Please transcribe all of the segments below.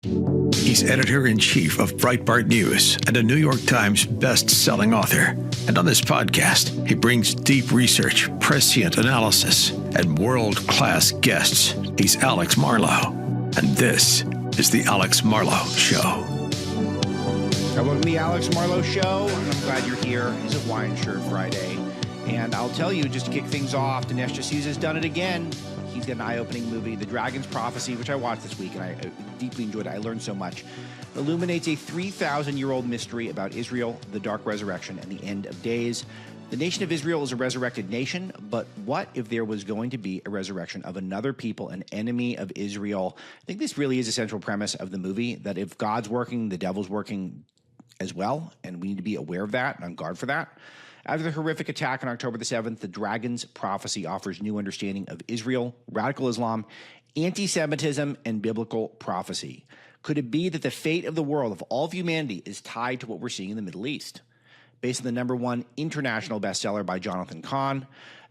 He's editor-in-chief of Breitbart News and a New York Times best-selling author. And on this podcast, he brings deep research, prescient analysis, and world-class guests. He's Alex Marlow, and this is the Alex Marlow Show. Welcome to the Alex Marlow Show, and I'm glad you're here. It's a Hawaiian Shirt Friday. And I'll tell you, just to kick things off, Dinesh D'Souza's done it again. He's got an eye-opening movie, The Dragon's Prophecy, which I watched this week, and I deeply enjoyed it. I learned so much. It illuminates a 3,000-year-old mystery about Israel, the dark resurrection, and the end of days. The nation of Israel is a resurrected nation, but what if there was going to be a resurrection of another people, an enemy of Israel? I think this really is a central premise of the movie, that if God's working, the devil's working as well, and we need to be aware of that and on guard for that. After the horrific attack on October the 7th, The Dragon's Prophecy offers new understanding of Israel, radical Islam, anti-Semitism, and biblical prophecy. Could it be that the fate of the world, of all of humanity, is tied to what we're seeing in the Middle East? Based on the #1 international bestseller by Jonathan Cahn,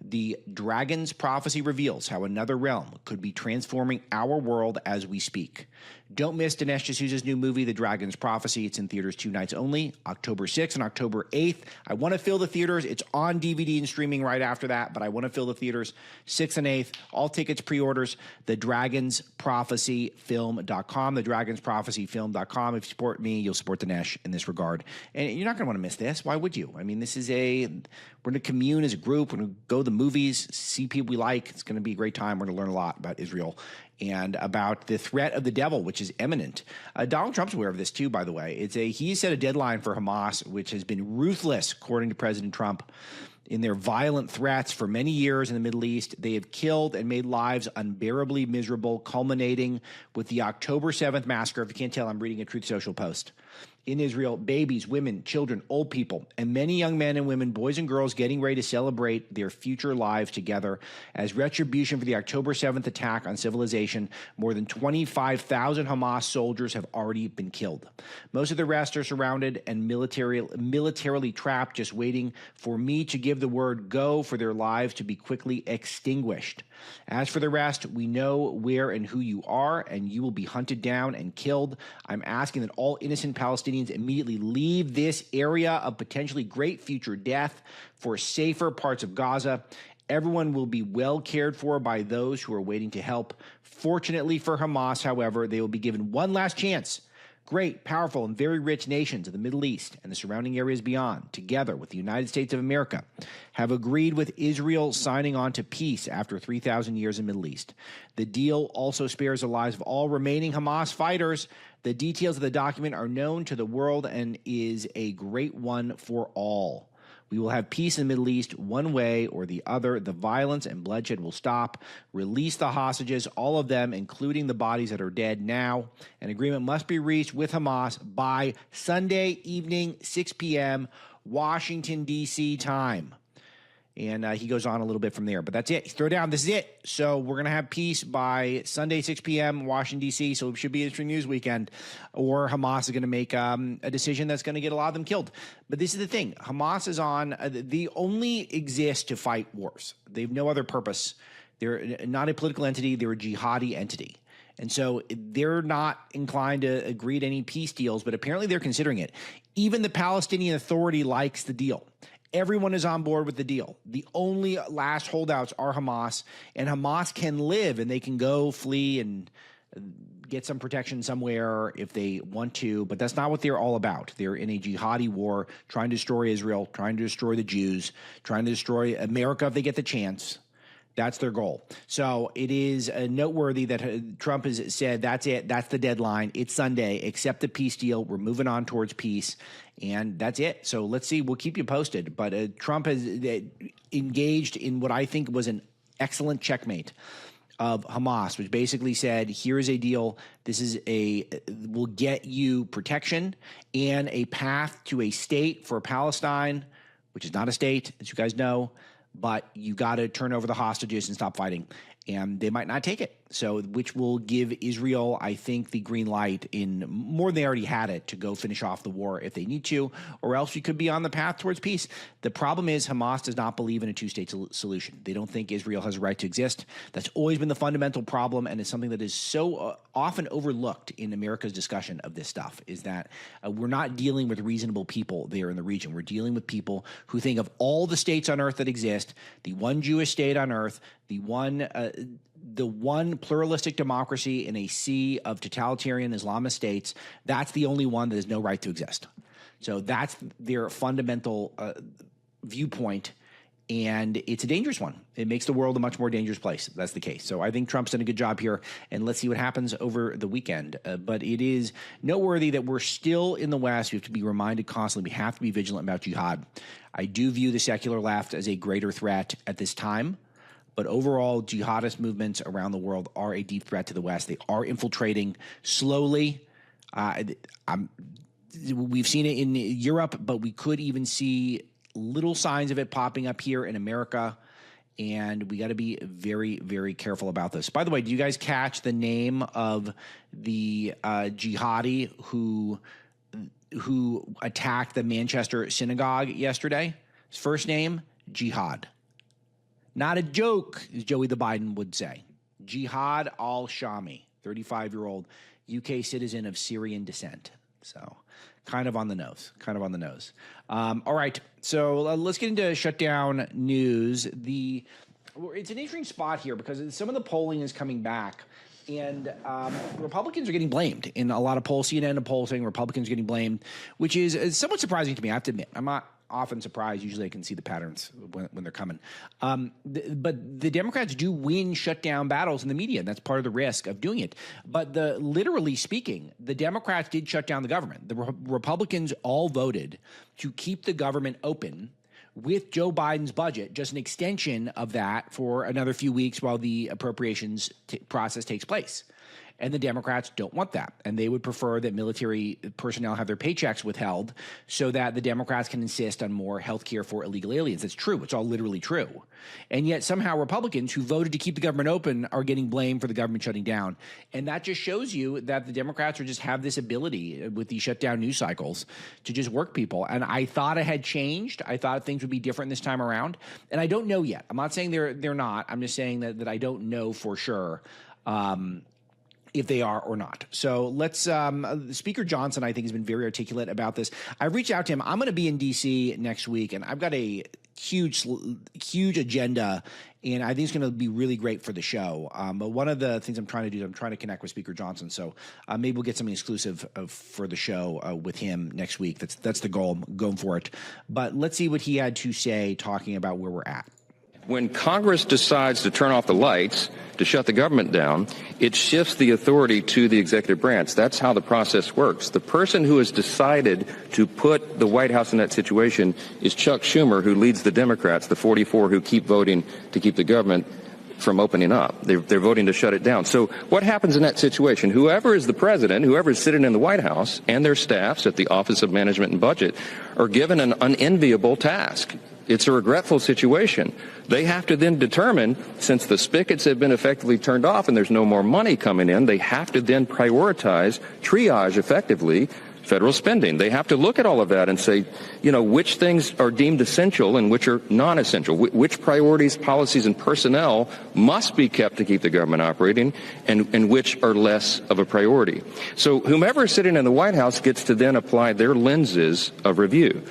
The Dragon's Prophecy reveals how another realm could be transforming our world as we speak. Don't miss Dinesh D'Souza's new movie, The Dragon's Prophecy. It's in theaters 2 nights only, October 6th and October 8th. I want to fill the theaters. It's on DVD and streaming right after that, but I want to fill the theaters 6th and 8th. All tickets, pre-orders, thedragonsprophecyfilm.com, thedragonsprophecyfilm.com. If you support me, you'll support Dinesh in this regard. And you're not going to want to miss this. Why would you? I mean, we're going to commune as a group. We're going to go to the movies, see people we like. It's going to be a great time. We're going to learn a lot about Israel and about the threat of the devil, which is imminent. Donald Trump's aware of this too, by the way. He set a deadline for Hamas, which has been ruthless, according to President Trump, in their violent threats for many years in the Middle East. They have killed and made lives unbearably miserable, culminating with the October 7th massacre. If you can't tell, I'm reading a Truth Social post. In Israel, babies, women, children, old people, and many young men and women, boys and girls, getting ready to celebrate their future lives together. As retribution for the October 7th attack on civilization, more than 25,000 Hamas soldiers have already been killed. Most of the rest are surrounded and militarily trapped, just waiting for me to give the word go for their lives to be quickly extinguished. As for the rest, we know where and who you are, and you will be hunted down and killed. I'm asking that all innocent Palestinians immediately leave this area of potentially great future death for safer parts of Gaza. Everyone will be well cared for by those who are waiting to help. Fortunately for Hamas, however, they will be given one last chance. Great, powerful, and very rich nations of the Middle East and the surrounding areas beyond, together with the United States of America, have agreed with Israel signing on to peace after 3,000 years in the Middle East. The deal also spares the lives of all remaining Hamas fighters. The details of the document are known to the world and is a great one for all. We will have peace in the Middle East one way or the other. The violence and bloodshed will stop. Release the hostages, all of them, including the bodies that are dead now. An agreement must be reached with Hamas by Sunday evening, 6 p.m., Washington, D.C. time. And he goes on a little bit from there. But that's it. Throw down. This is it. So we're going to have peace by Sunday, 6 p.m., Washington, D.C., so it should be an interesting news weekend. Or Hamas is going to make a decision that's going to get a lot of them killed. But this is the thing. Hamas is on they only exist to fight wars. They have no other purpose. They're not a political entity. They're a jihadi entity. And so they're not inclined to agree to any peace deals, but apparently they're considering it. Even the Palestinian Authority likes the deal. Everyone is on board with the deal. The only last holdouts are Hamas, and Hamas can live, and they can go flee and get some protection somewhere if they want to, but that's not what they're all about. They're in a jihadi war, trying to destroy Israel, trying to destroy the Jews, trying to destroy America if they get the chance. That's their goal. So it is noteworthy that Trump has said, that's it, that's the deadline. It's Sunday. Accept the peace deal. We're moving on towards peace. And that's it. So let's see. We'll keep you posted. But Trump has engaged in what I think was an excellent checkmate of Hamas, which basically said, here's a deal. This is will get you protection and a path to a state for Palestine, which is not a state, as you guys know. But you got to turn over the hostages and stop fighting. And they might not take it. So, which will give Israel, I think, the green light in more than they already had it to go finish off the war if they need to, or else we could be on the path towards peace. The problem is Hamas does not believe in a two-state solution. They don't think Israel has a right to exist. That's always been the fundamental problem, and it's something that is so often overlooked in America's discussion of this stuff, is that we're not dealing with reasonable people there in the region. We're dealing with people who think of all the states on earth that exist, the one Jewish state on earth, the one pluralistic democracy in a sea of totalitarian Islamist states, that's the only one that has no right to exist. So that's their fundamental viewpoint, and it's a dangerous one. It makes the world a much more dangerous place if that's the case. So I think Trump's done a good job here, and let's see what happens over the weekend. But it is noteworthy that we're still in the West. We have to be reminded constantly. We have to be vigilant about jihad. I do view the secular left as a greater threat at this time. But overall, jihadist movements around the world are a deep threat to the West. They are infiltrating slowly. We've seen it in Europe, but we could even see little signs of it popping up here in America. And we got to be very, very careful about this. By the way, do you guys catch the name of the jihadi who attacked the Manchester synagogue yesterday? His first name, Jihad. Not a joke, as Joey the Biden would say. Jihad al-Shami, 35-year-old UK citizen of Syrian descent. So kind of on the nose, all right, so let's get into shutdown news. It's an interesting spot here because some of the polling is coming back. And Republicans are getting blamed in a lot of polls. CNN poll saying Republicans are getting blamed, which is somewhat surprising to me. I have to admit, I'm not often surprised. Usually I can see the patterns when they're coming. But the Democrats do win shutdown battles in the media, and that's part of the risk of doing it. But literally speaking, the Democrats did shut down the government. The Republicans all voted to keep the government open with Joe Biden's budget, just an extension of that for another few weeks while the appropriations process takes place. And the Democrats don't want that. And they would prefer that military personnel have their paychecks withheld so that the Democrats can insist on more health care for illegal aliens. That's true. It's all literally true. And yet somehow Republicans who voted to keep the government open are getting blamed for the government shutting down. And that just shows you that the Democrats just have this ability with these shutdown news cycles to just work people. And I thought it had changed. I thought things would be different this time around. And I don't know yet. I'm not saying they're not. I'm just saying that I don't know for sure. If they are or not. So let's, Speaker Johnson, I think, has been very articulate about this. I reached out to him. I'm going to be in D.C. next week, and I've got a huge agenda, and I think it's going to be really great for the show. But one of the things I'm trying to do is I'm trying to connect with Speaker Johnson. So maybe we'll get something exclusive for the show with him next week. That's the goal. I'm going for it. But let's see what he had to say talking about where we're at. When Congress decides to turn off the lights, to shut the government down, it shifts the authority to the executive branch. That's how the process works. The person who has decided to put the White House in that situation is Chuck Schumer, who leads the Democrats, the 44 who keep voting to keep the government from opening up. They're voting to shut it down. So what happens in that situation? Whoever is the president, whoever is sitting in the White House, and their staffs at the Office of Management and Budget are given an unenviable task. It's a regretful situation. They have to then determine, since the spigots have been effectively turned off and there's no more money coming in, they have to then prioritize, triage effectively, federal spending. They have to look at all of that and say, which things are deemed essential and which are non-essential, which priorities, policies, and personnel must be kept to keep the government operating, and which are less of a priority. So whomever is sitting in the White House gets to then apply their lenses of review.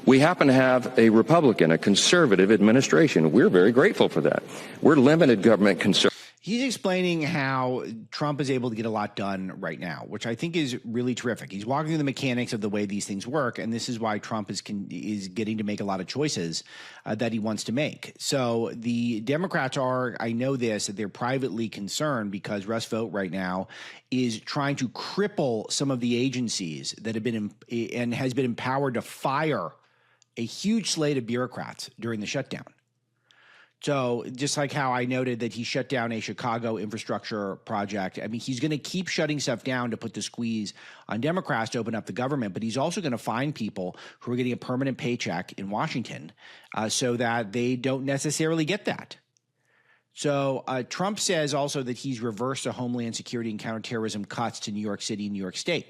We happen to have a Republican, a conservative administration. We're very grateful for that. We're limited government conservative. He's explaining how Trump is able to get a lot done right now, which I think is really terrific. He's walking through the mechanics of the way these things work, and this is why Trump is getting to make a lot of choices that he wants to make. So the Democrats are, I know this, that they're privately concerned because Russ Vought right now is trying to cripple some of the agencies that have been and has been empowered to fire a huge slate of bureaucrats during the shutdown. So just like how I noted that he shut down a Chicago infrastructure project, I mean, he's going to keep shutting stuff down to put the squeeze on Democrats to open up the government, but he's also going to find people who are getting a permanent paycheck in Washington so that they don't necessarily get that. So Trump says also that he's reversed the Homeland Security and counterterrorism cuts to New York City and New York State.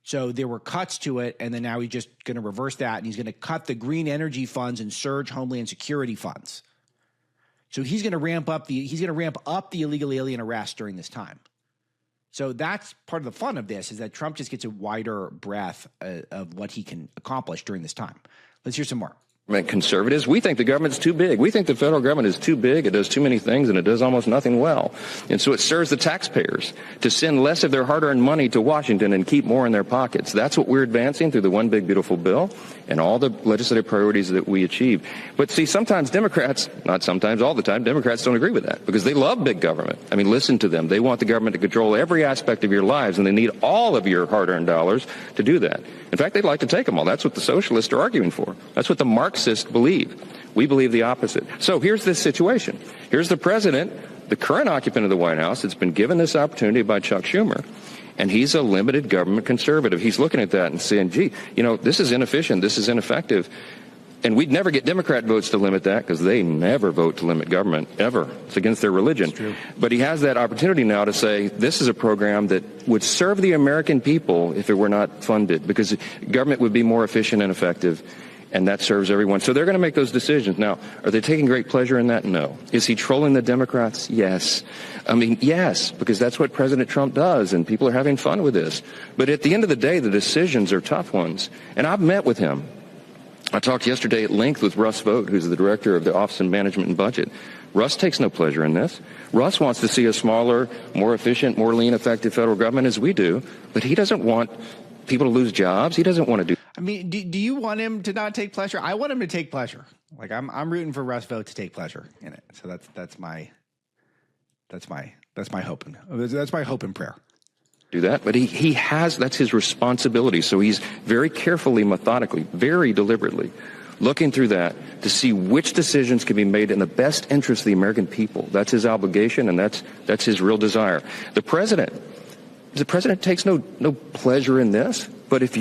So there were cuts to it, and then now he's just going to reverse that, and he's going to cut the green energy funds and surge Homeland Security funds. So he's going to ramp up the illegal alien arrest during this time. So that's part of the fun of this, is that Trump just gets a wider breadth of what he can accomplish during this time. Let's hear some more. Conservatives, we think the government's too big. We think the federal government is too big. It does too many things, and it does almost nothing well. And so it serves the taxpayers to send less of their hard-earned money to Washington and keep more in their pockets. That's what we're advancing through the One Big Beautiful Bill and all the legislative priorities that we achieve. But see, sometimes Democrats, not sometimes, all the time, Democrats don't agree with that because they love big government. I mean, listen to them. They want the government to control every aspect of your lives, and they need all of your hard-earned dollars to do that. In fact, they'd like to take them all. That's what the socialists are arguing for. That's what the Marxists believe. We believe the opposite. So here's this situation. Here's the president, the current occupant of the White House, that's been given this opportunity by Chuck Schumer. And he's a limited government conservative. He's looking at that and saying, gee, this is inefficient. This is ineffective. And we'd never get Democrat votes to limit that because they never vote to limit government, ever. It's against their religion. But he has that opportunity now to say this is a program that would serve the American people if it were not funded, because government would be more efficient and effective, and that serves everyone. So they're going to make those decisions. Now, are they taking great pleasure in that? No. Is he trolling the Democrats? Yes. I mean, yes, because that's what President Trump does, and people are having fun with this. But at the end of the day, the decisions are tough ones. And I've met with him. I talked yesterday at length with Russ Vought, who's the director of the Office of Management and Budget. Russ takes no pleasure in this. Russ wants to see a smaller, more efficient, more lean, effective federal government as we do, but he doesn't want people to lose jobs. He doesn't want to do. I mean, do you want him to not take pleasure? I want him to take pleasure. Like I'm rooting for Russ Vought to take pleasure in it. So that's my hope and prayer. Do that, but he has, that's his responsibility. So he's very carefully, methodically, very deliberately looking through that to see which decisions can be made in the best interest of the American people. That's his obligation, and that's his real desire. The president takes no pleasure in this. But if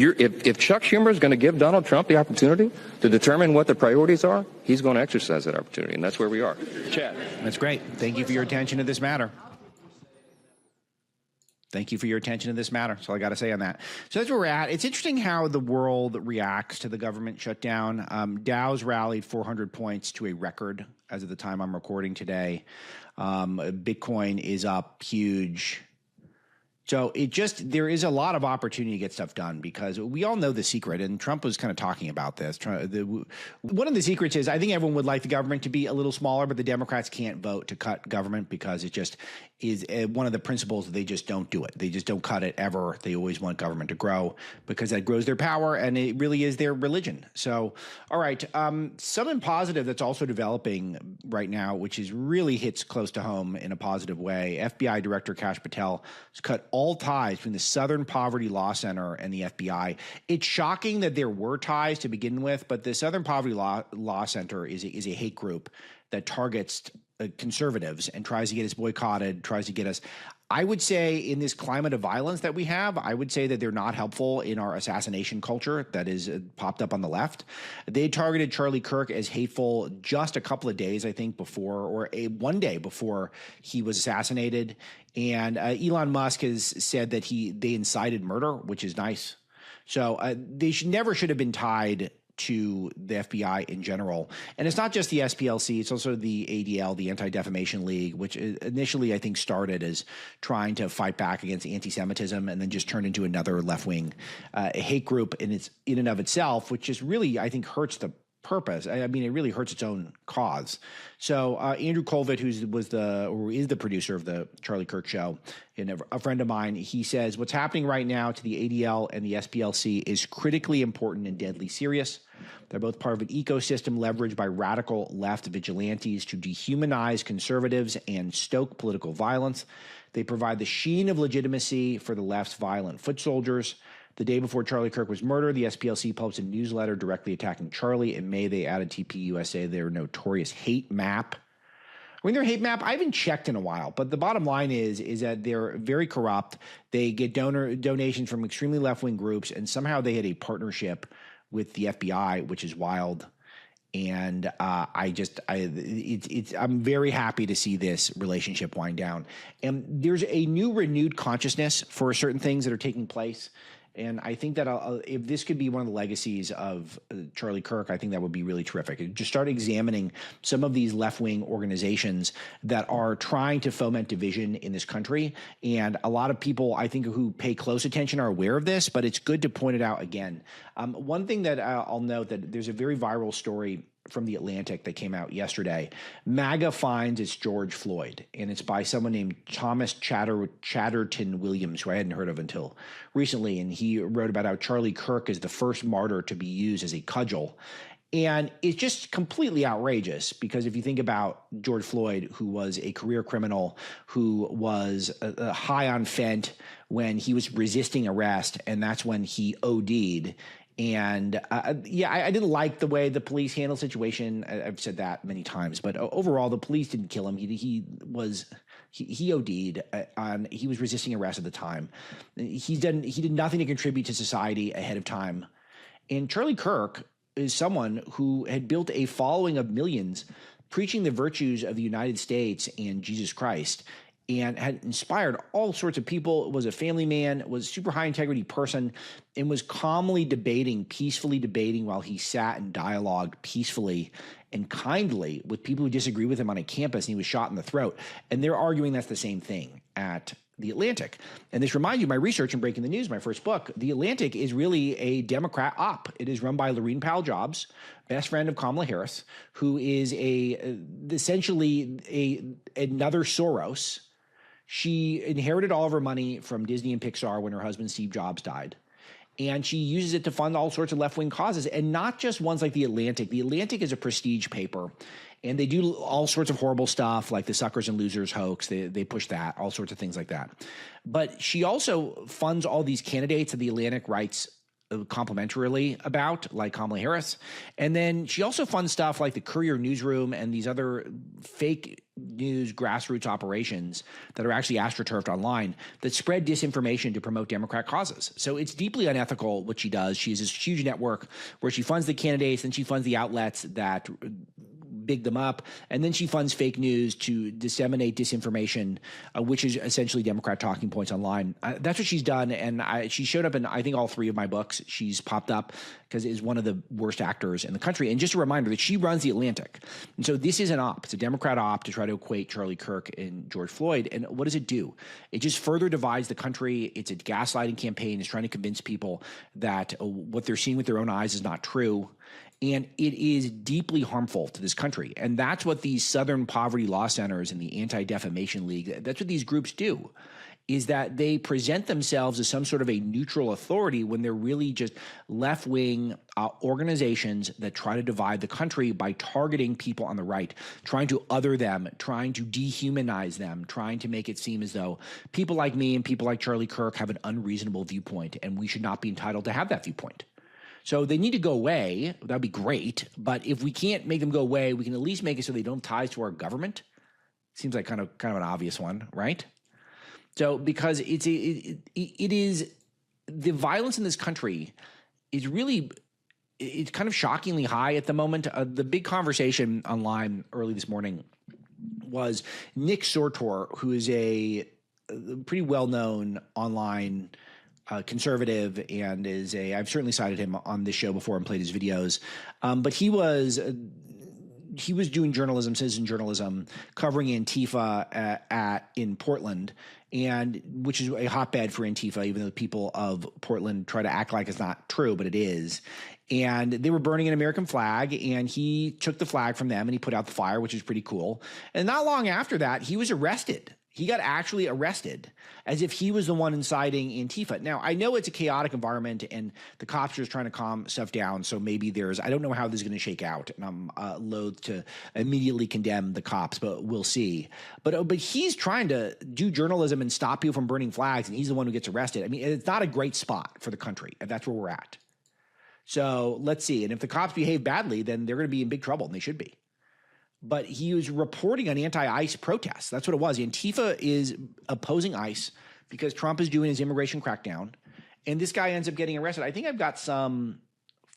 Chuck Schumer is going to give Donald Trump the opportunity to determine what the priorities are, he's going to exercise that opportunity, and that's where we are. Chad. That's great. Thank you for your attention to this matter. Thank you for your attention to this matter. That's all I got to say on that. So that's where we're at. It's interesting how the world reacts to the government shutdown. Dow's rallied 400 points to a record as of the time I'm recording today. Bitcoin is up huge. So there is a lot of opportunity to get stuff done because we all know the secret, and Trump was kind of talking about this. One of the secrets is I think everyone would like the government to be a little smaller, but the Democrats can't vote to cut government because it just is one of the principles that they just don't do it. They just don't cut it ever. They always want government to grow because that grows their power, and it really is their religion. So, all right, something positive that's also developing right now, which really hits close to home in a positive way. FBI Director Kash Patel has cut all ties between the Southern Poverty Law Center and the FBI. It's shocking that there were ties to begin with, but the Southern Poverty Law Center is a hate group that targets conservatives and tries to get us boycotted, tries to get us. I would say in this climate of violence that we have, I would say that they're not helpful in our assassination culture that is popped up on the left. They targeted Charlie Kirk as hateful just a couple of days, I think, before, or one day before he was assassinated. And Elon Musk has said that they incited murder, which is nice. So they never should have been tied to the FBI in general. And it's not just the SPLC, it's also the ADL, the Anti-Defamation League, which initially I think started as trying to fight back against anti-Semitism and then just turned into another left-wing hate group in and of itself, which just really, I think, hurts the purpose. I mean, it really hurts its own cause. So Andrew Colvett, who is the producer of the Charlie Kirk show, and a friend of mine, he says, what's happening right now to the ADL and the SPLC is critically important and deadly serious. They're both part of an ecosystem leveraged by radical left vigilantes to dehumanize conservatives and stoke political violence. They provide the sheen of legitimacy for the left's violent foot soldiers. The day before Charlie Kirk was murdered, the SPLC published a newsletter directly attacking Charlie. In May, they added TPUSA, their notorious hate map. When their hate map, I haven't checked in a while, but the bottom line is that they're very corrupt. They get donations from extremely left-wing groups, and somehow they had a partnership with the FBI, which is wild. And I'm very happy to see this relationship wind down. And there's a new renewed consciousness for certain things that are taking place. And I think that if this could be one of the legacies of Charlie Kirk, I think that would be really terrific. Just start examining some of these left-wing organizations that are trying to foment division in this country. And a lot of people, I think, who pay close attention are aware of this, but it's good to point it out again. One thing that I'll note, that there's a very viral story from The Atlantic that came out yesterday. MAGA finds it's George Floyd, and it's by someone named Thomas Chatterton Williams, who I hadn't heard of until recently. And he wrote about how Charlie Kirk is the first martyr to be used as a cudgel. And it's just completely outrageous, because if you think about George Floyd, who was a career criminal, who was high on fent when he was resisting arrest, and that's when he OD'd. And I didn't like the way the police handled the situation. I've said that many times, but overall, the police didn't kill him. He OD'd. He was resisting arrest at the time. He did nothing to contribute to society ahead of time. And Charlie Kirk is someone who had built a following of millions, preaching the virtues of the United States and Jesus Christ, and had inspired all sorts of people, was a family man, was a super high integrity person, and was calmly debating, peacefully debating, while he sat and dialogued peacefully and kindly with people who disagree with him on a campus, and he was shot in the throat. And they're arguing that's the same thing at The Atlantic. And this reminds you of my research in Breaking the News, my first book. The Atlantic is really a Democrat op. It is run by Laurene Powell Jobs, best friend of Kamala Harris, who is essentially another Soros. She inherited all of her money from Disney and Pixar when her husband Steve Jobs died. And she uses it to fund all sorts of left-wing causes, and not just ones like The Atlantic. The Atlantic is a prestige paper, and they do all sorts of horrible stuff, like the Suckers and Losers hoax. They push that, all sorts of things like that. But she also funds all these candidates that The Atlantic writes complimentarily about, like Kamala Harris. And then she also funds stuff like the Courier Newsroom and these other fake news grassroots operations that are actually astroturfed online that spread disinformation to promote Democrat causes. So it's deeply unethical what she does. She has this huge network where she funds the candidates, and she funds the outlets that big them up, and then she funds fake news to disseminate disinformation, which is essentially Democrat talking points online. That's what she's done, and she showed up in, I think, all three of my books. She's popped up because is one of the worst actors in the country. And just a reminder that she runs The Atlantic. And so this is an op. It's a Democrat op to try to equate Charlie Kirk and George Floyd. And what does it do? It just further divides the country. It's a gaslighting campaign. It's trying to convince people that what they're seeing with their own eyes is not true. And it is deeply harmful to this country. And that's what these Southern Poverty Law Centers and the Anti-Defamation League, that's what these groups do, is that they present themselves as some sort of a neutral authority when they're really just left-wing organizations that try to divide the country by targeting people on the right, trying to other them, trying to dehumanize them, trying to make it seem as though people like me and people like Charlie Kirk have an unreasonable viewpoint, and we should not be entitled to have that viewpoint. So they need to go away. That would be great. But if we can't make them go away, we can at least make it so they don't tie to our government. Seems like kind of an obvious one, right? So because it is the violence in this country is really, it's kind of shockingly high at the moment. The big conversation online early this morning was Nick Sortor, who is a pretty well-known online conservative, and I've certainly cited him on this show before and played his videos. But he was doing journalism, citizen journalism, covering Antifa in Portland, and which is a hotbed for Antifa, even though the people of Portland try to act like it's not true, but it is. And they were burning an American flag, and he took the flag from them and he put out the fire, which is pretty cool. And not long after that, he was arrested. He got actually arrested as if he was the one inciting Antifa. Now, I know it's a chaotic environment and the cops are just trying to calm stuff down. So maybe I don't know how this is going to shake out. And I'm loath to immediately condemn the cops, but we'll see. But he's trying to do journalism and stop people from burning flags, and he's the one who gets arrested. I mean, it's not a great spot for the country, and that's where we're at. So let's see. And if the cops behave badly, then they're going to be in big trouble, and they should be. But he was reporting on anti-ICE protests. That's what it was. Antifa is opposing ICE because Trump is doing his immigration crackdown, and this guy ends up getting arrested. I think I've got some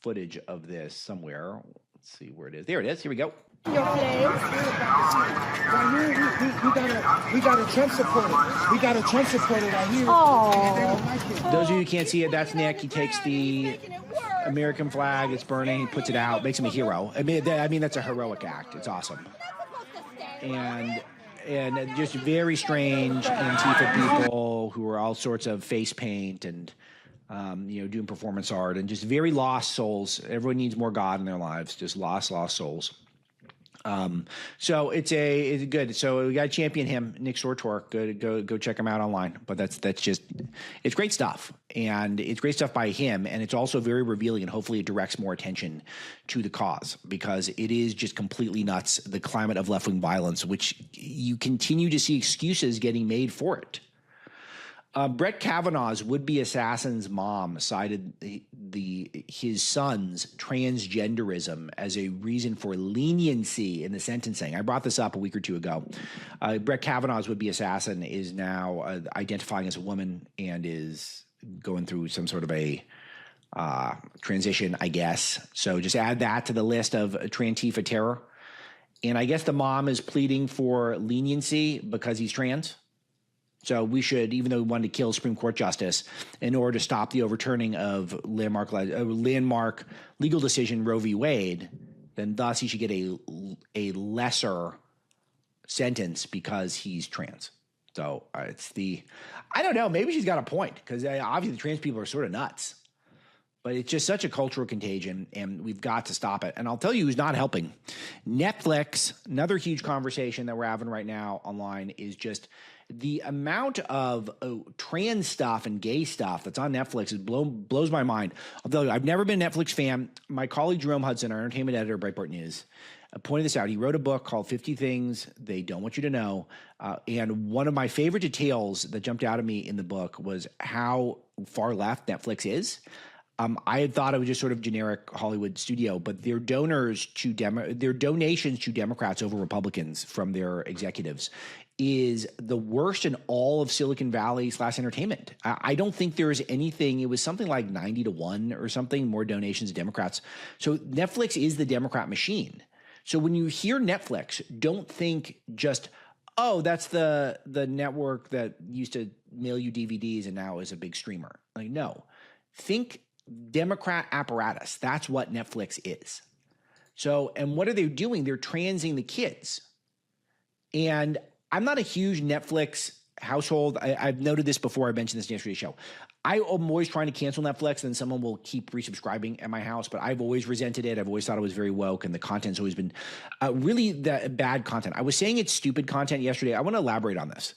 footage of this somewhere. Let's see where it is. There it is. Here we go. Your place. We got a Trump supporter. We got a Trump supporter right here. Oh. Those of you who can't see it, that's Nick. He takes the American flag. It's burning. He puts it out. Makes him a hero. I mean, that's a heroic act. It's awesome. And just very strange Antifa people who are all sorts of face paint and doing performance art and just very lost souls. Everyone needs more God in their lives. Just lost souls. So it's good. So we got to champion him, Nick Sortor. Go check him out online. But that's just, it's great stuff. And it's great stuff by him. And it's also very revealing, and hopefully it directs more attention to the cause, because it is just completely nuts, the climate of left-wing violence, which you continue to see excuses getting made for it. Brett Kavanaugh's would-be assassin's mom cited his son's transgenderism as a reason for leniency in the sentencing. I brought this up a week or two ago. Brett Kavanaugh's would-be assassin is now identifying as a woman and is going through some sort of a transition, I guess. So just add that to the list of Trantifa terror. And I guess the mom is pleading for leniency because he's trans. So we should, even though we wanted to kill Supreme Court justice, in order to stop the overturning of landmark legal decision Roe v. Wade, then thus he should get a lesser sentence because he's trans. So I don't know, maybe she's got a point, because obviously trans people are sort of nuts. But it's just such a cultural contagion, and we've got to stop it. And I'll tell you who's not helping. Netflix, another huge conversation that we're having right now online, is just the amount of trans stuff and gay stuff that's on Netflix blows my mind. I'll tell you, I've never been a Netflix fan. My colleague Jerome Hudson, our entertainment editor at Breitbart News, pointed this out. He wrote a book called 50 Things They Don't Want You to Know. And one of my favorite details that jumped out at me in the book was how far left Netflix is. I had thought it was just sort of generic Hollywood studio, but their donations to Democrats over Republicans from their executives is the worst in all of Silicon Valley / entertainment. I don't think there is anything. It was something like 90-1 or something more donations to Democrats. So Netflix is the Democrat machine. So when you hear Netflix, don't think just, oh, that's the network that used to mail you DVDs and now is a big streamer. Like, no, think Democrat apparatus. That's what Netflix is. So, and what are they doing? They're transing the kids. And I'm not a huge Netflix household. I've noted this before. I mentioned this in yesterday's show. I am always trying to cancel Netflix, and someone will keep resubscribing at my house, but I've always resented it. I've always thought it was very woke, and the content's always been really bad content. I was saying it's stupid content yesterday. I want to elaborate on this.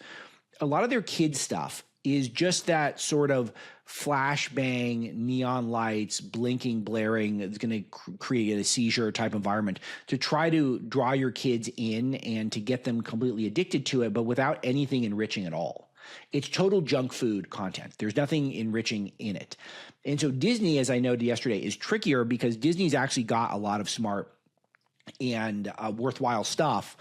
A lot of their kids' stuff is just that sort of flashbang, neon lights, blinking, blaring. It's going to create a seizure type environment to try to draw your kids in and to get them completely addicted to it, but without anything enriching at all. It's total junk food content. There's nothing enriching in it. And so Disney, as I noted yesterday, is trickier because Disney's actually got a lot of smart and worthwhile stuff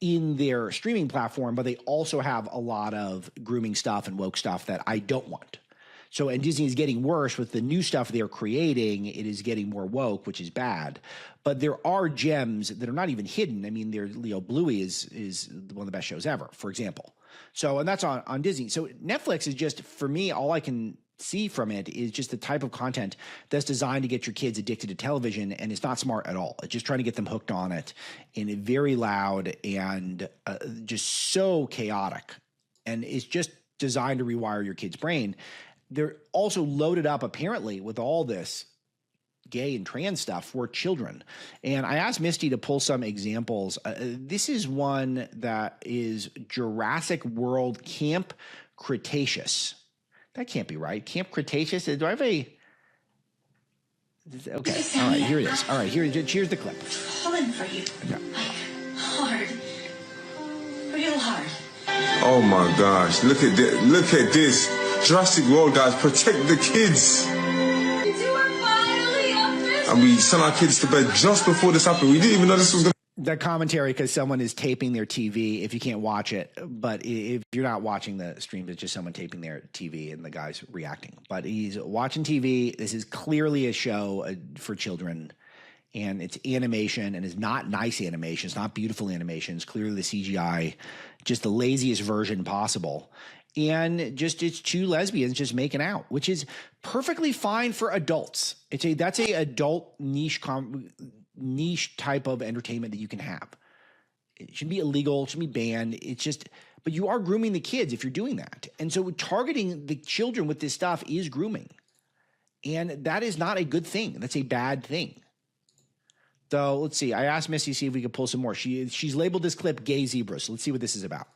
in their streaming platform, but they also have a lot of grooming stuff and woke stuff that I don't want. So, and Disney is getting worse with the new stuff they're creating. It is getting more woke, which is bad. But there are gems that are not even hidden. I mean, Leo Bluey is one of the best shows ever, for example. So, and that's on Disney. So Netflix is just, for me, all I can see from it is just the type of content that's designed to get your kids addicted to television, and it's not smart at all. It's just trying to get them hooked on it, and it's very loud and just so chaotic, and it's just designed to rewire your kid's brain. They're also loaded up apparently with all this gay and trans stuff for children. And I asked Misty to pull some examples. This is one that is Jurassic World Camp Cretaceous. That can't be right. Camp Cretaceous. Do I have a? Okay. All right. Here it is. All right. Here's the clip. Pulling for you. Okay. Like hard. Real hard. Oh my gosh. Look at this. Jurassic World, guys. Protect the kids. You are finally up this. And we sent our kids to bed just before this happened. We didn't even know this was going to. That commentary, because someone is taping their TV if you can't watch it. But if you're not watching the stream, it's just someone taping their TV and the guy's reacting. But he's watching TV. This is clearly a show for children. and it's animation, and it's not nice animation. It's not beautiful animation. It's clearly the CGI, just the laziest version possible. And just it's two lesbians just making out, which is perfectly fine for adults. That's a adult niche type of entertainment that you can have. It shouldn't be illegal. It shouldn't be banned. It's just, but you are grooming the kids if you're doing that. And so targeting the children with this stuff is grooming. And that is not a good thing. That's a bad thing. So let's see. I asked Missy see if we could pull some more. She's labeled this clip "Gay Zebras." So let's see what this is about.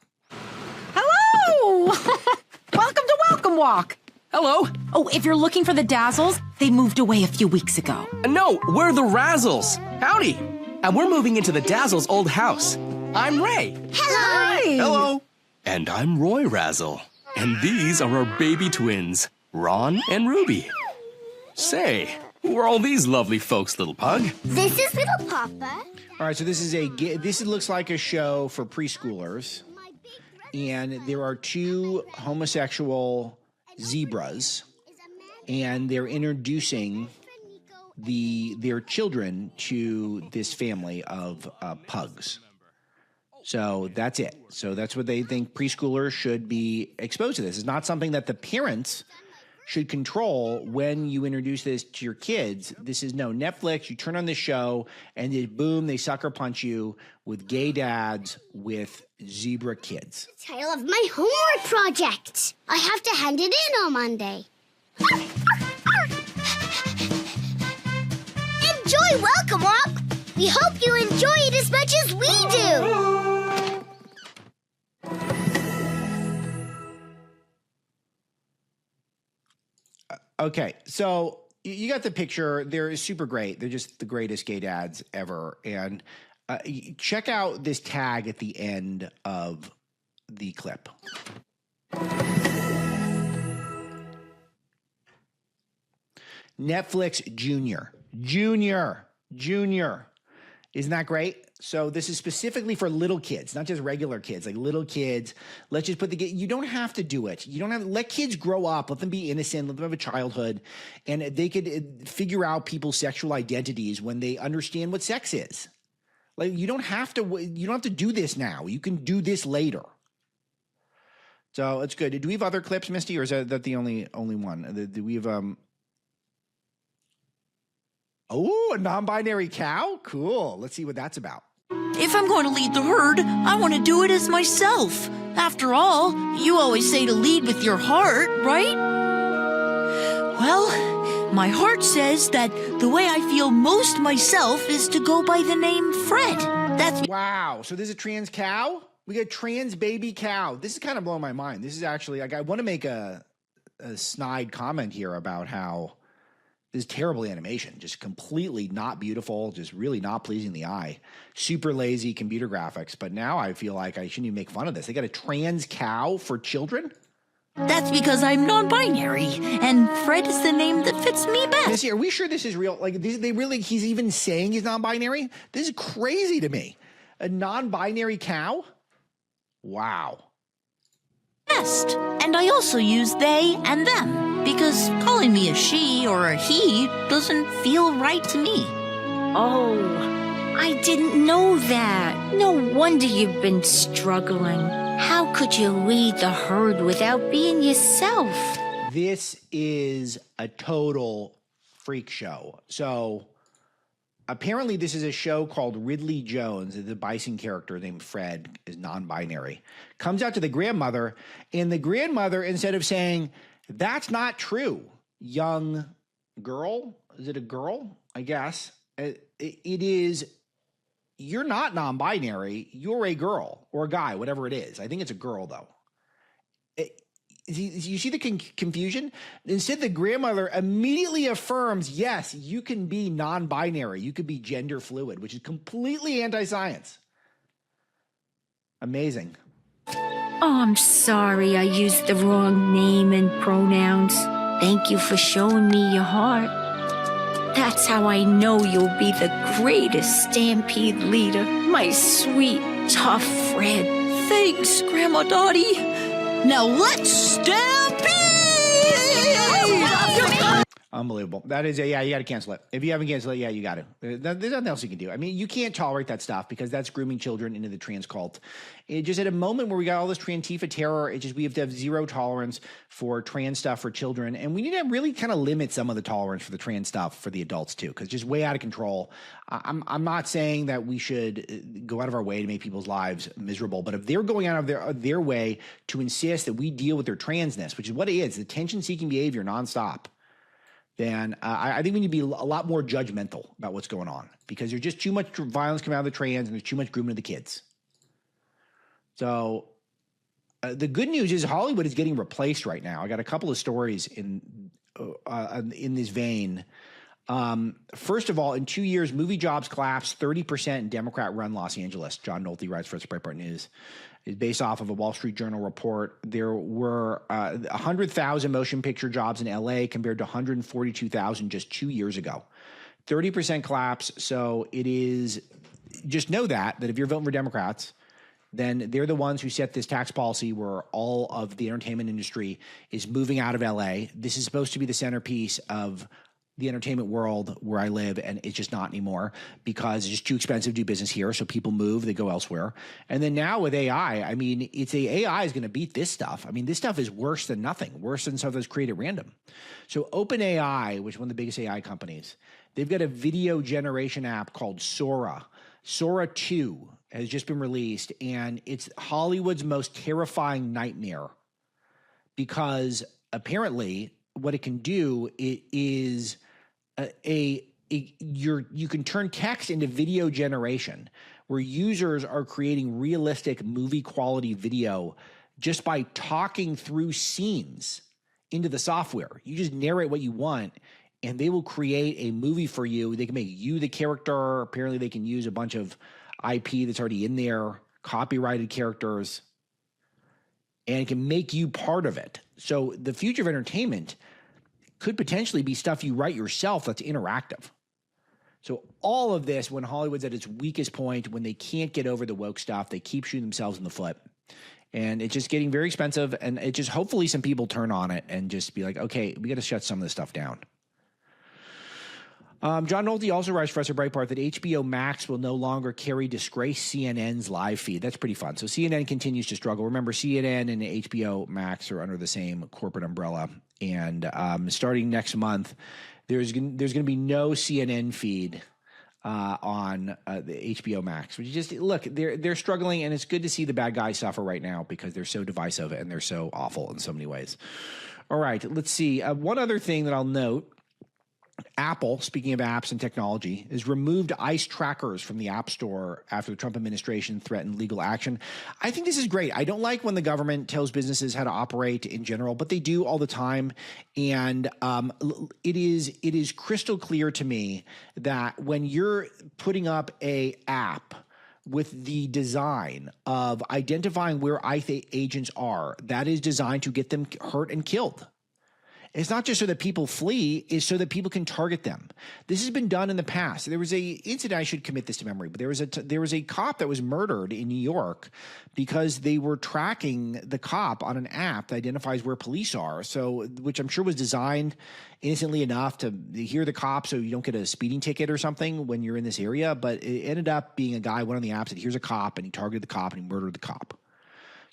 Hello! Welcome to Welcome Walk. Hello. Oh, if you're looking for the Dazzles, they moved away a few weeks ago. No, we're the Razzles. Howdy. And we're moving into the Dazzles' old house. I'm Ray. Hi. Hello. And I'm Roy Razzle. And these are our baby twins, Ron and Ruby. Say, who are all these lovely folks, little pug? This is little Papa. All right, so this looks like a show for preschoolers, and there are two homosexual zebras, and they're introducing their children to this family of pugs. So that's it. So that's what they think preschoolers should be exposed to. This is not something that the parents should control when you introduce this to your kids. This is no Netflix. You turn on this show and then boom, they sucker punch you with gay dads with zebra kids. Title of my homework project. I have to hand it in on Monday. Enjoy Welcome Walk. We hope you enjoy it as much as we do. Okay, so you got the picture. They're super great. They're just the greatest gay dads ever. And check out this tag at the end of the clip. Netflix Junior. Isn't that great? So this is specifically for little kids, not just regular kids, like little kids. Let's just put you don't have to do it. You don't have to let kids grow up, let them be innocent, let them have a childhood, and they could figure out people's sexual identities when they understand what sex is. Like you don't have to do this now. You can do this later. So it's good. Do we have other clips, Misty, or is that the only one? Do we have Oh, a non-binary cow? Cool. Let's see what that's about. If I'm going to lead the herd, I want to do it as myself. After all, you always say to lead with your heart, right? Well, my heart says that the way I feel most myself is to go by the name Fred. That's wow. So there's a trans cow? We got trans baby cow. This is kind of blowing my mind. This is actually, like, I want to make a snide comment here about how this is terrible animation, just completely not beautiful, just really not pleasing the eye. Super lazy computer graphics. But now I feel like I shouldn't even make fun of this. They got a trans cow for children? That's because I'm non-binary, and Fred is the name that fits me best. Missy, are we sure this is real? Like, he's even saying he's non-binary? This is crazy to me. A non-binary cow? Wow. Best. And I also use they and them, because calling me a she or a he doesn't feel right to me. Oh, I didn't know that. No wonder you've been struggling. How could you lead the herd without being yourself? This is a total freak show. So apparently this is a show called Ridley Jones. The bison character named Fred is non-binary. Comes out to the grandmother, and the grandmother, instead of saying, "That's not true, young girl," is it a girl? I guess. It is, you're not non-binary, you're a girl or a guy, whatever it is. I think it's a girl, though. You see the confusion? Instead, the grandmother immediately affirms, yes, you can be non-binary. You could be gender fluid, which is completely anti-science. Amazing. Oh, I'm sorry I used the wrong name and pronouns. Thank you for showing me your heart. That's how I know you'll be the greatest stampede leader, my sweet, tough Fred. Thanks, Grandma Dottie. Now let's stampede! Unbelievable. That is you got to cancel it. If you haven't canceled it, you got to. There's nothing else you can do. I mean, you can't tolerate that stuff because that's grooming children into the trans cult. It just at a moment where we got all this Trantifa terror, we have to have zero tolerance for trans stuff for children. And we need to really kind of limit some of the tolerance for the trans stuff for the adults too, because it's just way out of control. I'm not saying that we should go out of our way to make people's lives miserable, but if they're going out of their way to insist that we deal with their transness, which is what it is, attention-seeking behavior nonstop, then I think we need to be a lot more judgmental about what's going on because there's just too much violence coming out of the trans and there's too much grooming of the kids. So the good news is Hollywood is getting replaced right now. I got a couple of stories in this vein. First of all, in 2 years, movie jobs collapsed 30% in Democrat-run Los Angeles. John Nolte writes for us at Breitbart News. It's based off of a Wall Street Journal report. There were 100,000 motion picture jobs in L.A. compared to 142,000 just 2 years ago. 30% collapse. So it is just know that if you're voting for Democrats, then they're the ones who set this tax policy where all of the entertainment industry is moving out of L.A. This is supposed to be the centerpiece of the entertainment world where I live, and it's just not anymore because it's just too expensive to do business here. So people move, they go elsewhere. And then now with AI, I mean, AI is going to beat this stuff. I mean, this stuff is worse than nothing, worse than stuff that's created at random. So OpenAI, which is one of the biggest AI companies, they've got a video generation app called Sora. Sora 2 has just been released, and it's Hollywood's most terrifying nightmare because apparently what it can do is you can turn text into video generation where users are creating realistic movie quality video just by talking through scenes into the software. You just narrate what you want and they will create a movie for you. They can make you the character. Apparently they can use a bunch of IP that's already in there, copyrighted characters, and it can make you part of it. So the future of entertainment could potentially be stuff you write yourself that's interactive. So all of this, when Hollywood's at its weakest point, when they can't get over the woke stuff, they keep shooting themselves in the foot. And it's just getting very expensive. And it just hopefully some people turn on it and just be like, okay, we got to shut some of this stuff down. John Nolte also writes for us at Breitbart that HBO Max will no longer carry disgraced CNN's live feed. That's pretty fun. So CNN continues to struggle. Remember, CNN and HBO Max are under the same corporate umbrella. And starting next month, there's going to be no CNN feed on the HBO Max. Which just look, they're struggling, and it's good to see the bad guys suffer right now because they're so divisive and they're so awful in so many ways. All right, let's see. One other thing that I'll note. Apple, speaking of apps and technology, has removed ICE trackers from the App Store after the Trump administration threatened legal action. I think this is great. I don't like when the government tells businesses how to operate in general, but they do all the time. And it is crystal clear to me that when you're putting up a app with the design of identifying where ICE agents are, that is designed to get them hurt and killed. It's not just so that people flee, it's so that people can target them. This has been done in the past. There was a incident, I should commit this to memory, but there was a cop that was murdered in New York because they were tracking the cop on an app that identifies where police are. So, which I'm sure was designed innocently enough to hear the cop so you don't get a speeding ticket or something when you're in this area. But it ended up being a guy, one of the apps that hears a cop and he targeted the cop and he murdered the cop.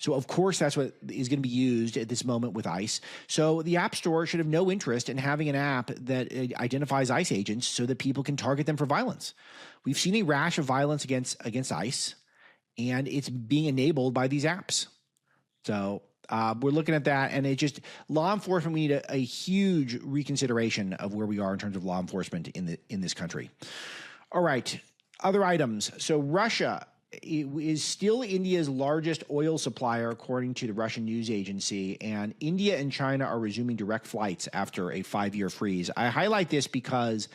So, of course, that's what is going to be used at this moment with ICE. So the App Store should have no interest in having an app that identifies ICE agents so that people can target them for violence. We've seen a rash of violence against ICE, and it's being enabled by these apps. So we're looking at that, and it just law enforcement, we need a huge reconsideration of where we are in terms of law enforcement in this country. All right, other items. So Russia is still India's largest oil supplier, according to the Russian news agency, and India and China are resuming direct flights after a 5-year freeze. I highlight this because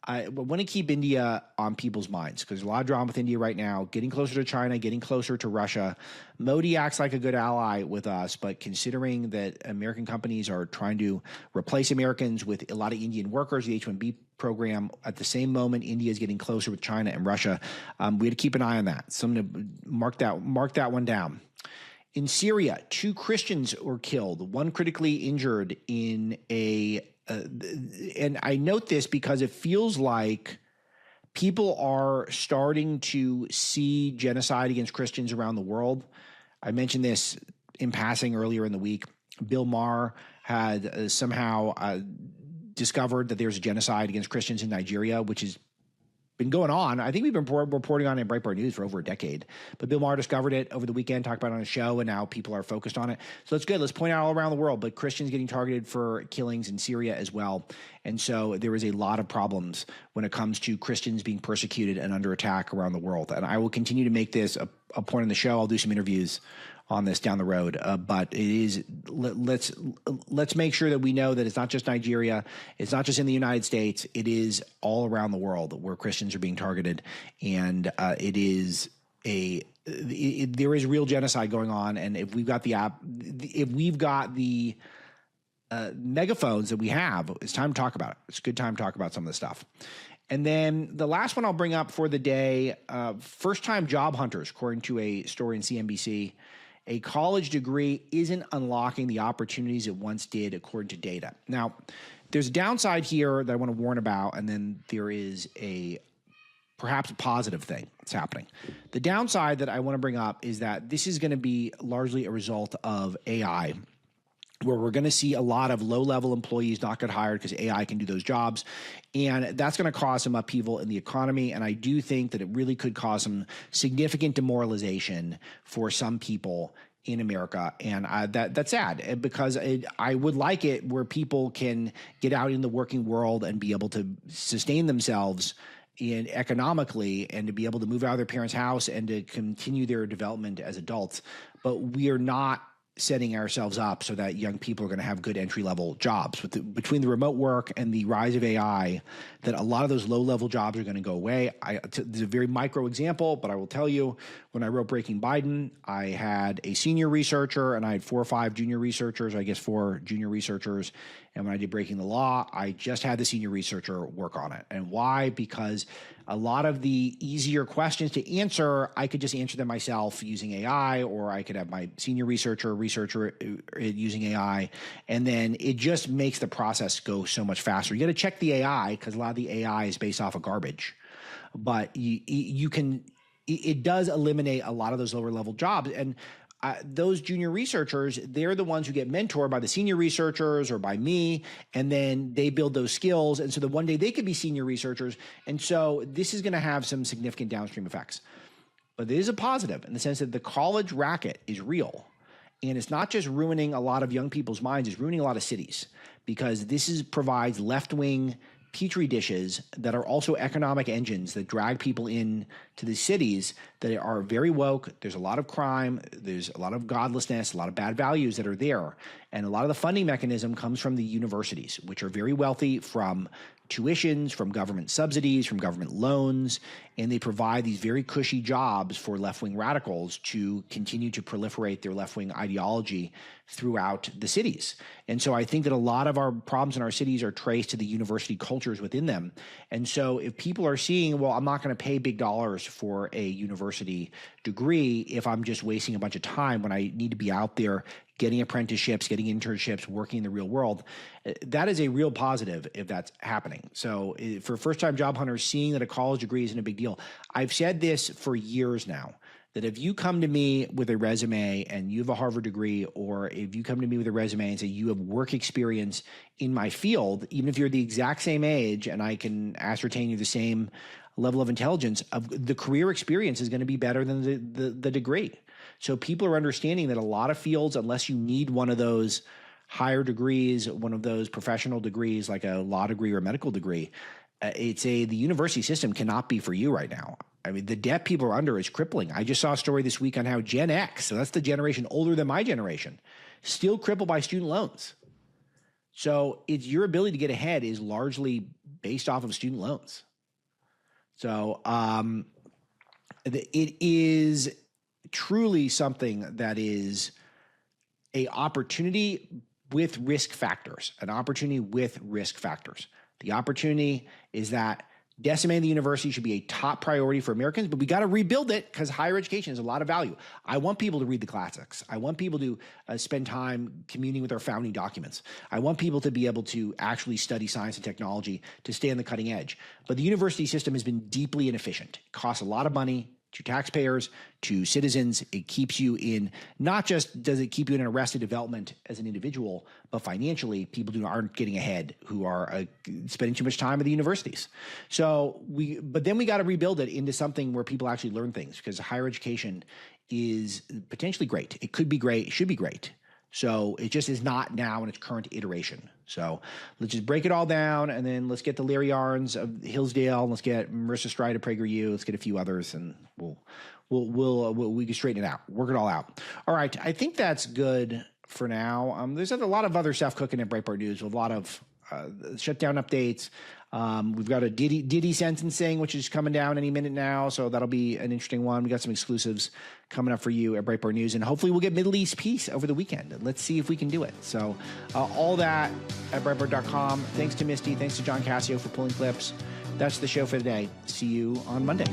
I want to keep India on people's minds because there's a lot of drama with India right now, getting closer to China, getting closer to Russia. Modi acts like a good ally with us, but considering that American companies are trying to replace Americans with a lot of Indian workers, the H-1B program, at the same moment, India is getting closer with China and Russia. We had to keep an eye on that. So I'm going to mark that one down. In Syria, 2 Christians were killed, one critically injured in a and I note this because it feels like people are starting to see genocide against Christians around the world. I mentioned this in passing earlier in the week. Bill Maher had somehow discovered that there's a genocide against Christians in Nigeria, which has been going on. I think we've been reporting on it in Breitbart News for over a decade. But Bill Maher discovered it over the weekend, talked about it on a show, and now people are focused on it. So it's good. Let's point out all around the world, but Christians getting targeted for killings in Syria as well. And so there is a lot of problems when it comes to Christians being persecuted and under attack around the world. And I will continue to make this a point in the show. I'll do some interviews on this down the road, but it is let's make sure that we know that it's not just Nigeria, it's not just in the United States, it is all around the world where Christians are being targeted, and there is real genocide going on. And if we've got the megaphones that we have, it's time to talk about it. It's a good time to talk about some of this stuff. And then the last one I'll bring up for the day: first-time job hunters, according to a story in CNBC. A college degree isn't unlocking the opportunities it once did, according to data. Now, there's a downside here that I want to warn about, and then there is perhaps a positive thing that's happening. The downside that I want to bring up is that this is going to be largely a result of AI, where we're going to see a lot of low-level employees not get hired because AI can do those jobs. And that's going to cause some upheaval in the economy. And I do think that it really could cause some significant demoralization for some people in America. And that's sad, because I would like it where people can get out in the working world and be able to sustain themselves economically, and to be able to move out of their parents' house and to continue their development as adults. But we are not setting ourselves up so that young people are going to have good entry-level jobs. Between the remote work and the rise of AI, that a lot of those low-level jobs are going to go away. There's a very micro example, but I will tell you, when I wrote Breaking Biden, I had a senior researcher and I had 4 or 5 junior researchers, I guess 4 junior researchers. And when I did Breaking the Law, I just had the senior researcher work on it. And why? Because a lot of the easier questions to answer, I could just answer them myself using AI, or I could have my senior researcher using AI. And then it just makes the process go so much faster. You got to check the AI, because a lot of the AI is based off of garbage. But it does eliminate a lot of those lower level jobs. And those junior researchers, they're the ones who get mentored by the senior researchers or by me, and then they build those skills. And so that one day they could be senior researchers. And so this is going to have some significant downstream effects. But it is a positive in the sense that the college racket is real. And it's not just ruining a lot of young people's minds, it's ruining a lot of cities, because this provides left-wing petri dishes that are also economic engines that drag people in to the cities that are very woke. There's a lot of crime. There's a lot of godlessness, a lot of bad values that are there. And a lot of the funding mechanism comes from the universities, which are very wealthy from tuitions, from government subsidies, from government loans, and they provide these very cushy jobs for left-wing radicals to continue to proliferate their left-wing ideology throughout the cities. And so I think that a lot of our problems in our cities are traced to the university cultures within them. And so if people are seeing, well, I'm not going to pay big dollars for a university degree if I'm just wasting a bunch of time when I need to be out there getting apprenticeships, getting internships, working in the real world, that is a real positive if that's happening. So for first-time job hunters, seeing that a college degree isn't a big deal. I've said this for years now, that if you come to me with a resume and you have a Harvard degree, or if you come to me with a resume and say you have work experience in my field, even if you're the exact same age and I can ascertain you're the same level of intelligence, the career experience is going to be better than the degree. So people are understanding that a lot of fields, unless you need one of those higher degrees, one of those professional degrees like a law degree or a medical degree, the university system cannot be for you right now. I mean, the debt people are under is crippling. I just saw a story this week on how Gen X, so that's the generation older than my generation, still crippled by student loans. So it's your ability to get ahead is largely based off of student loans. So it is truly something that is a opportunity with risk factors, The opportunity is that Decimating the university should be a top priority for Americans, but we got to rebuild it because higher education has a lot of value. I want people to read the classics. I want people to spend time communing with our founding documents. I want people to be able to actually study science and technology to stay on the cutting edge. But the university system has been deeply inefficient. It costs a lot of money to taxpayers, to citizens. It keeps you in, not just does it keep you in arrested development as an individual, but financially, people aren't getting ahead who are spending too much time at the universities. But then we got to rebuild it into something where people actually learn things, because higher education is potentially great. It could be great. It should be great. So it just is not now in its current iteration. So let's just break it all down, and then let's get the Larry Yarns of Hillsdale. Let's get Marissa Stride of PragerU. Let's get a few others, and we can straighten it out, work it all out. All right, I think that's good for now. There's a lot of other stuff cooking at Breitbart News with a lot of shutdown updates. We've got a Diddy sentencing, which is coming down any minute now, so that'll be an interesting one. We got some exclusives coming up for you at Breitbart News, and hopefully we'll get Middle East peace over the weekend. Let's see if we can do it. So all that at Breitbart.com. Thanks to Misty. Thanks to John Cassio for pulling clips. That's the show for today. See you on Monday.